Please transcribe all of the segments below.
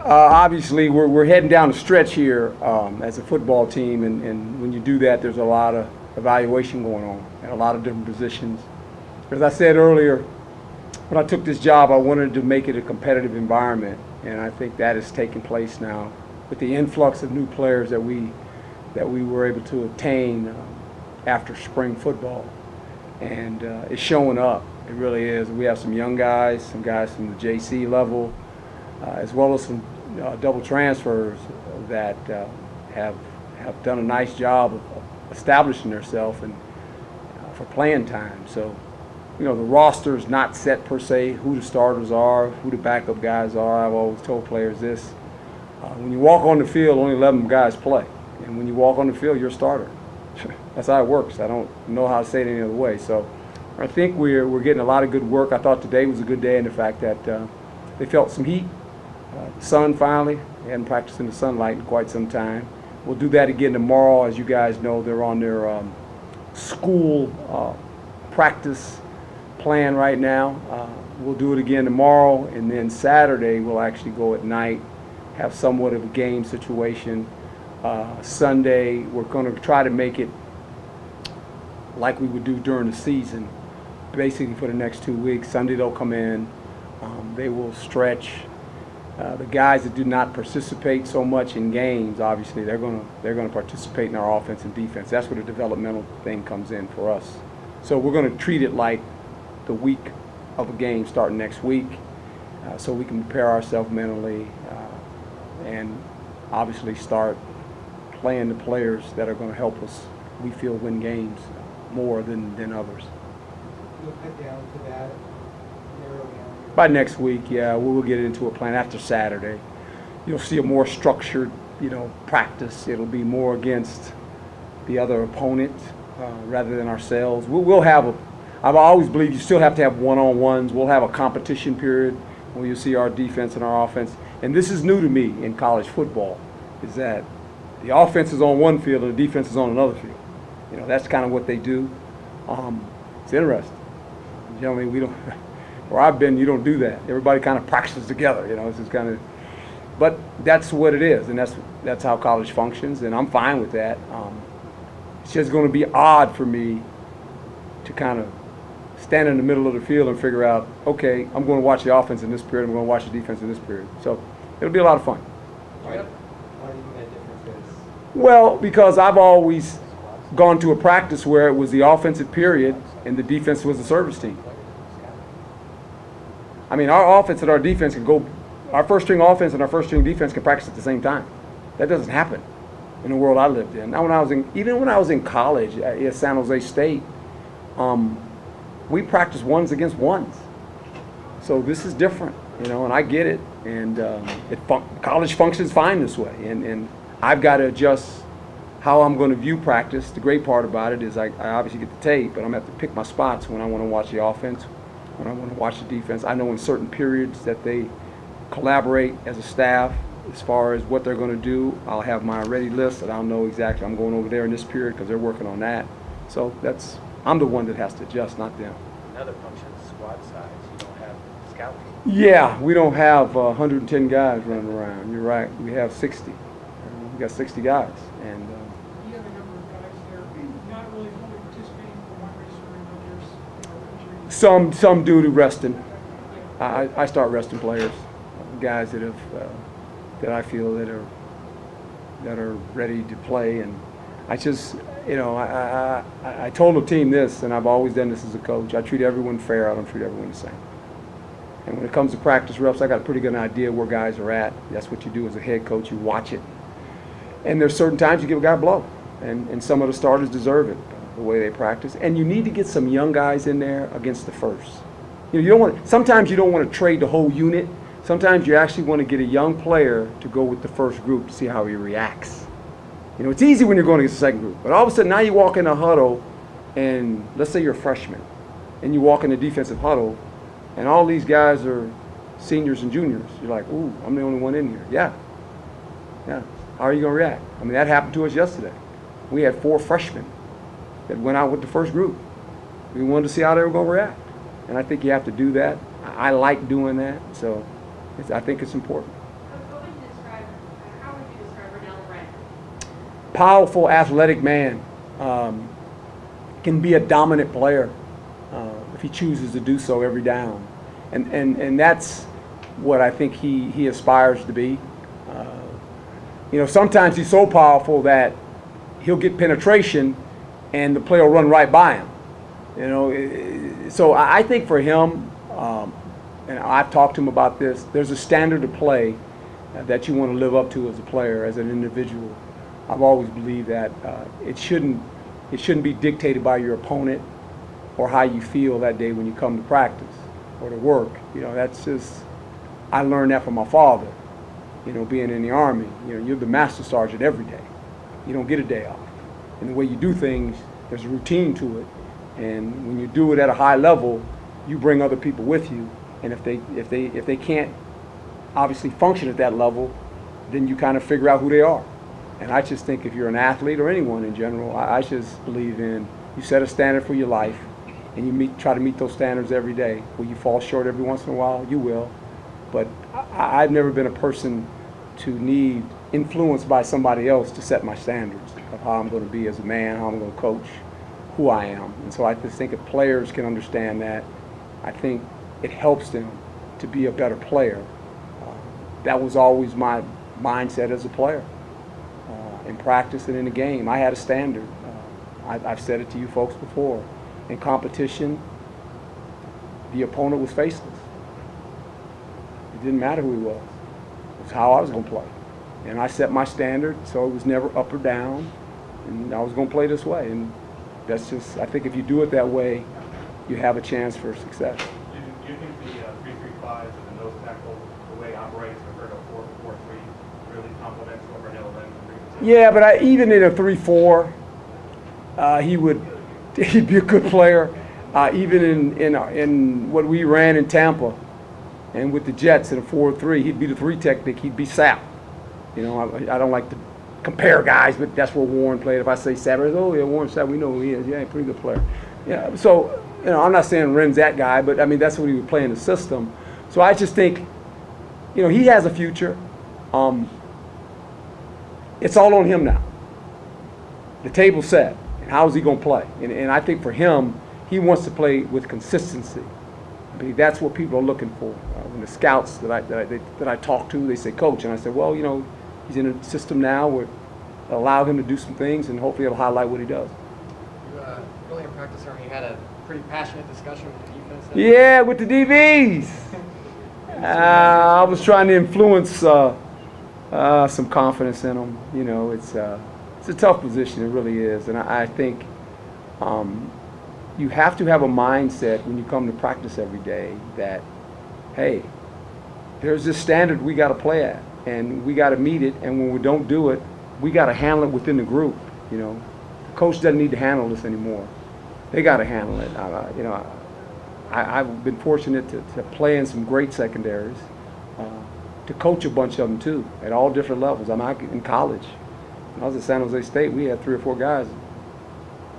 Obviously, we're heading down the stretch here as a football team, and when you do that, there's a lot of evaluation going on at a lot of different positions. As I said earlier, when I took this job, I wanted to make it a competitive environment, and I think that is taking place now with the influx of new players that we were able to obtain after spring football, and it's showing up. It really is. We have some young guys, some guys from the JC level, as well as some double transfers that have done a nice job of establishing themselves and for playing time. So, you know, the roster is not set per se, who the starters are, who the backup guys are. I've always told players this. When you walk on the field, only 11 guys play. And when you walk on the field, you're a starter. That's how it works. I don't know how to say it any other way. So I think we're getting a lot of good work. I thought today was a good day in the fact that they felt some heat. The sun finally. They hadn't practiced in the sunlight in quite some time. We'll do that again tomorrow. As you guys know, they're on their school practice plan right now. We'll do it again tomorrow, and then Saturday we'll actually go at night, have somewhat of a game situation. Sunday we're going to try to make it like we would do during the season, basically for the next 2 weeks. Sunday they'll come in, they will stretch. The guys that do not participate so much in games, obviously they're going to participate in our offense and defense. That's where the developmental thing comes in for us. So we're going to treat it like the week of a game starting next week, so we can prepare ourselves mentally and obviously start playing the players that are going to help us, we feel, win games more than others. You'll cut down to that, narrow down. By next week, yeah, we'll get into a plan after Saturday. You'll see a more structured, practice. It'll be more against the other opponent rather than ourselves. We'll have I've always believed you still have to have one-on-ones. We'll have a competition period where you see our defense and our offense. And this is new to me in college football, is that the offense is on one field and the defense is on another field. That's kind of what they do. It's interesting. Generally, we don't. Where I've been, you don't do that. Everybody kind of practices together. It's just kind of. But that's what it is, and that's how college functions, and I'm fine with that. It's just going to be odd for me to kind of stand in the middle of the field and figure out, okay, I'm going to watch the offense in this period, I'm going to watch the defense in this period. So it'll be a lot of fun. Why do you think that difference is? Well, because I've always gone to a practice where it was the offensive period and the defense was the service team. I mean, our offense and our defense can go, our first string offense and our first string defense can practice at the same time. That doesn't happen in the world I lived in. Now, even when I was in college at San Jose State, we practice ones against ones. So this is different, and I get it. And college functions fine this way. And I've got to adjust how I'm going to view practice. The great part about it is I obviously get the tape, but I'm going to have to pick my spots when I want to watch the offense, when I want to watch the defense. I know in certain periods that they collaborate as a staff as far as what they're going to do. I'll have my ready list that I'll know exactly I'm going over there in this period because they're working on that. So I'm the one that has to adjust, not them. Another function is squad size. You don't have scout team. Yeah, we don't have 110 guys running around. You're right. We have 60. We got 60 guys. And you have a number of guys there not really fully participating for one reason or another. some due to resting. I start resting players, guys that I feel that are ready to play, and I just I told the team this, and I've always done this as a coach. I treat everyone fair. I don't treat everyone the same. And when it comes to practice reps, I got a pretty good idea where guys are at. That's what you do as a head coach. You watch it. And there's certain times you give a guy a blow, and some of the starters deserve it, the way they practice. And you need to get some young guys in there against the first. Sometimes you don't want to trade the whole unit. Sometimes you actually want to get a young player to go with the first group to see how he reacts. It's easy when you're going against the second group, but all of a sudden now you walk in a huddle, and let's say you're a freshman, and you walk in the defensive huddle, and all these guys are seniors and juniors. You're like, ooh, I'm the only one in here. Yeah. How are you going to react? I mean, that happened to us yesterday. We had 4 freshmen that went out with the first group. We wanted to see how they were going to react, and I think you have to do that. I like doing that, so I think it's important. Going powerful, athletic man can be a dominant player if he chooses to do so every down. And that's what I think he aspires to be. You know, sometimes he's so powerful that he'll get penetration and the player will run right by him. You know, so I think for him, and I've talked to him about this, there's a standard of play that you want to live up to as a player, as an individual. I've always believed that it shouldn't be dictated by your opponent or how you feel that day when you come to practice or to work. You know, that's just, I learned that from my father. You know, being in the Army, you know, you're the master sergeant every day. You don't get a day off. And the way you do things, there's a routine to it. And when you do it at a high level, you bring other people with you. And if they can't obviously function at that level, then you kind of figure out who they are. And I just think if you're an athlete or anyone in general, I just believe in you set a standard for your life, and you try to meet those standards every day. Will you fall short every once in a while? You will. But I've never been a person to need influenced by somebody else to set my standards of how I'm going to be as a man, how I'm going to coach, who I am. And so I just think if players can understand that, I think it helps them to be a better player. That was always my mindset as a player. In practice and in the game, I had a standard. I've said it to you folks before. In competition, the opponent was faceless. It didn't matter who he was. It was how I was going to play. And I set my standard, so it was never up or down. And I was going to play this way. And that's just, I think if you do it that way, you have a chance for success. Do you think the 3-3-5 and the nose tackle, the way it operates compared to 4-4-3, really complements what Vernell runs? Yeah, but even in a 3-4, he'd be a good player. Even in what we ran in Tampa and with the Jets in a 4-3, he'd be the 3 technique. He'd be Sap. You know, I don't like to compare guys, but that's where Warren played. If I say Sap, oh yeah, Warren Sap, we know who he is. Yeah, pretty good player. Yeah, so you know, I'm not saying Ren's that guy, but I mean that's what he would play in the system. So I just think, you know, he has a future. It's all on him now. The table's set. And how is he going to play? And I think for him, he wants to play with consistency. I mean, that's what people are looking for. When the scouts that I talk to, they say, Coach, and I said, well, you know, he's in a system now where it'll allow him to do some things, and hopefully it'll highlight what he does. You, earlier in practice, Herm, you had a pretty passionate discussion with the defense. Yeah, with the DBs. I was trying to influence some confidence in them. You know, it's a tough position. It really is, and I think you have to have a mindset when you come to practice every day that, hey, there's this standard we got to play at, and we got to meet it. And when we don't do it, we got to handle it within the group. You know, the coach doesn't need to handle this anymore. They got to handle it. You know, I've been fortunate to play in some great secondaries, to coach a bunch of them too, at all different levels. I'm out in college. When I was at San Jose State, we had 3 or 4 guys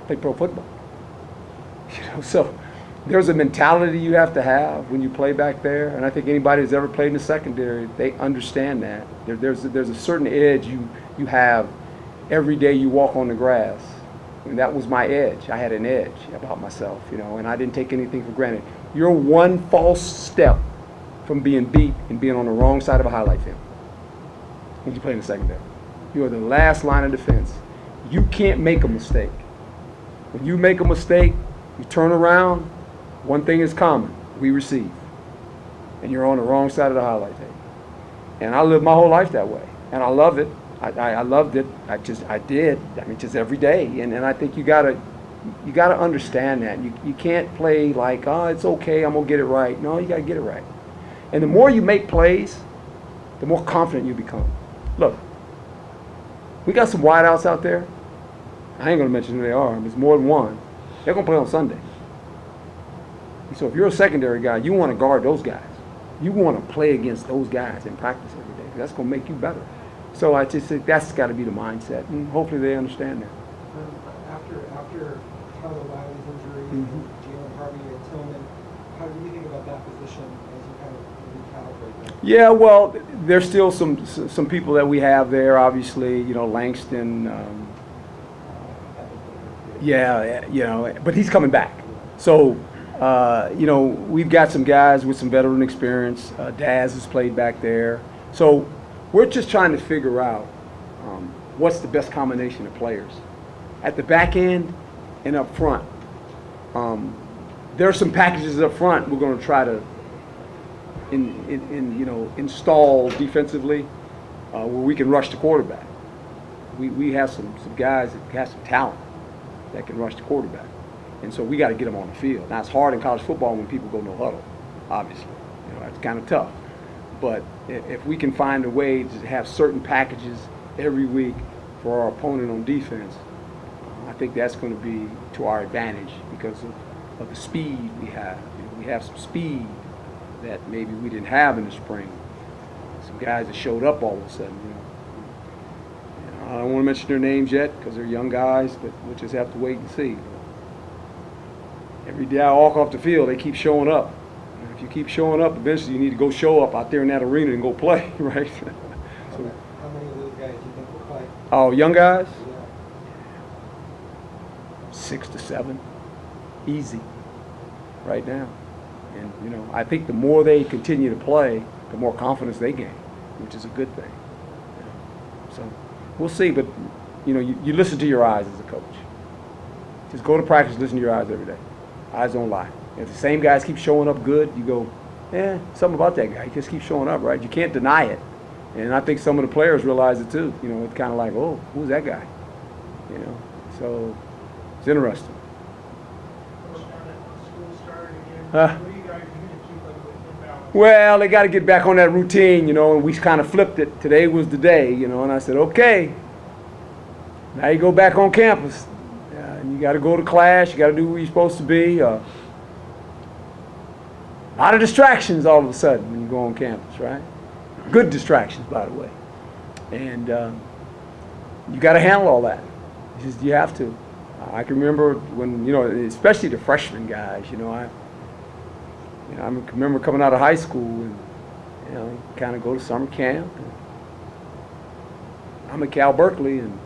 play pro football. You know, so there's a mentality you have to have when you play back there, and I think anybody who's ever played in the secondary, they understand that. There's a certain edge you have every day you walk on the grass. And that was my edge. I had an edge about myself, you know, and I didn't take anything for granted. You're one false step from being beat and being on the wrong side of a highlight film when you play in the secondary. You are the last line of defense. You can't make a mistake. When you make a mistake, you turn around, one thing is common: we receive. And you're on the wrong side of the highlight tape. And I lived my whole life that way, and I love it. I loved it. I did. I mean, just every day. And I think you gotta understand that. You can't play like, oh, it's okay, I'm gonna get it right. No, you gotta get it right. And the more you make plays, the more confident you become. Look, we got some wideouts out there. I ain't gonna mention who they are. There's more than one. They're gonna play on Sunday. So if you're a secondary guy, you want to guard those guys. You want to play against those guys in practice every day. That's gonna make you better. So I just think that's got to be the mindset, and hopefully they understand that. After Tyler Wiley's injury, Jalen Harvey and Tillman, how do you think about that position as you kind of recalibrate? right now? Yeah, well, there's still some people that we have there. Obviously, you know, Langston. Yeah, you know, but he's coming back. So, you know, we've got some guys with some veteran experience. Daz has played back there. So we're just trying to figure out what's the best combination of players at the back end and up front. There are some packages up front we're going to try to you know, install defensively where we can rush the quarterback. We have some guys that have some talent that can rush the quarterback. And so we got to get them on the field. Now, it's hard in college football when people go no huddle, obviously. You know, that's kind of tough. But if we can find a way to have certain packages every week for our opponent on defense, I think that's going to be to our advantage because of the speed we have. You know, we have some speed that maybe we didn't have in the spring. Some guys that showed up all of a sudden, you know. I don't want to mention their names yet because they're young guys, but we'll just have to wait and see. Every day I walk off the field, they keep showing up. And if you keep showing up, eventually you need to go show up out there in that arena and go play, right? So, How many of those guys do you think will play? oh, young guys? Yeah. 6 to 7, easy, right now. And you know, I think the more they continue to play, the more confidence they gain, which is a good thing. You know? So we'll see, but you know, you listen to your eyes as a coach. Just go to practice, listen to your eyes every day. Eyes don't lie. If the same guys keep showing up good, you go, yeah, something about that guy. He just keeps showing up, right? You can't deny it. And I think some of the players realize it too. You know, it's kind of like, oh, who's that guy? You know, so it's interesting. Well, they got to get back on that routine, you know, and we kind of flipped it. Today was the day, you know, and I said, okay, now you go back on campus. And you got to go to class. You got to do where you're supposed to be. A lot of distractions all of a sudden when you go on campus, right? Good distractions, by the way. And you got to handle all that. You have to. I can remember when, you know, especially the freshman guys, you know, I remember coming out of high school and, you know, kind of go to summer camp. And I'm at Cal Berkeley and,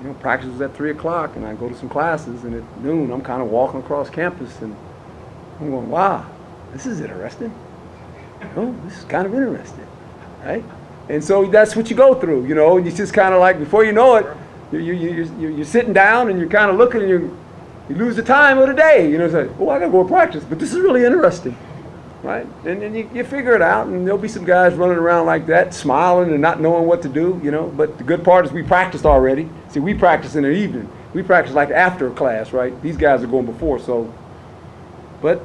you know, practice was at 3 o'clock, and I go to some classes, and at noon I'm kind of walking across campus, and I'm going, wow, this is interesting. Oh, this is kind of interesting, right? And so that's what you go through, you know, and you just kind of like, before you know it, you're sitting down, and you're kind of looking, and you lose the time of the day, you know, it's like, oh, I got to go to practice, but this is really interesting, right? And you figure it out, and there'll be some guys running around like that, smiling and not knowing what to do, you know, but the good part is we practiced already. See, we practice in the evening. We practice like after class, right? These guys are going before, so. But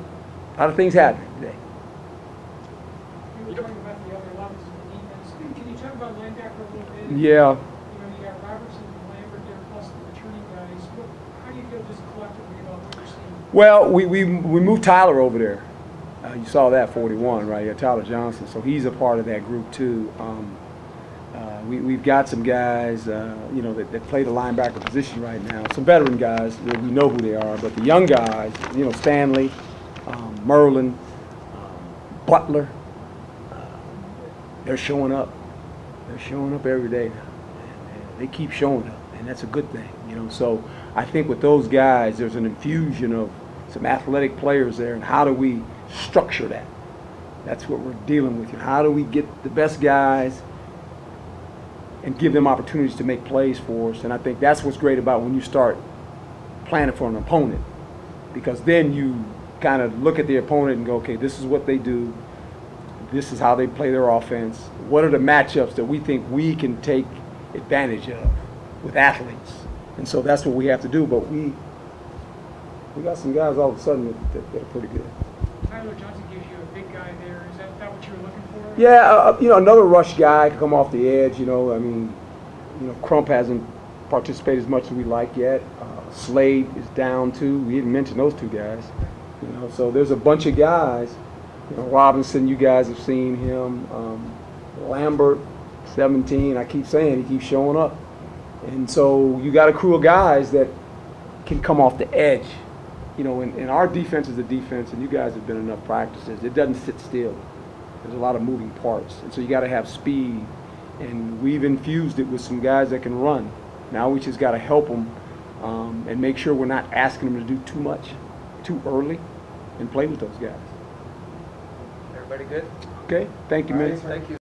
a lot of things happen today. You were talking about the other levels of the defense. Can you talk about linebacker a little bit? Yeah. You know, you got Robertson and Lambert there, plus the returning guys. How do you feel just collectively about what you're seeing? Well, we moved Tyler over there. You saw that 41, right? Yeah, Tyler Johnson. So he's a part of that group too. We've got some guys, you know, that play the linebacker position right now. Some veteran guys, we know who they are, but the young guys, you know, Stanley, Merlin, Butler, they're showing up. They're showing up every day now. And they keep showing up, and that's a good thing, you know. So I think with those guys, there's an infusion of some athletic players there, and how do we structure that? That's what we're dealing with. How do we get the best guys and give them opportunities to make plays for us? And I think that's what's great about when you start planning for an opponent, because then you kind of look at the opponent and go, okay, this is what they do. This is how they play their offense. What are the matchups that we think we can take advantage of with athletes? And so that's what we have to do. But we got some guys all of a sudden that are pretty good. Tyler Johnson gives you a big guy there. Is that what you were looking for? Yeah, you know, another rush guy to come off the edge. You know, I mean, you know, Crump hasn't participated as much as we like yet. Slade is down too. We didn't mention those two guys. You know, so there's a bunch of guys. You know, Robinson, you guys have seen him. Lambert, 17. I keep saying he keeps showing up. And so you got a crew of guys that can come off the edge. You know, and our defense is a defense, and you guys have been enough practices. It doesn't sit still. There's a lot of moving parts, and so you got to have speed. And we've infused it with some guys that can run. Now we just got to help them and make sure we're not asking them to do too much, too early, and play with those guys. Everybody good? Okay, thank you, All man. right, thank you.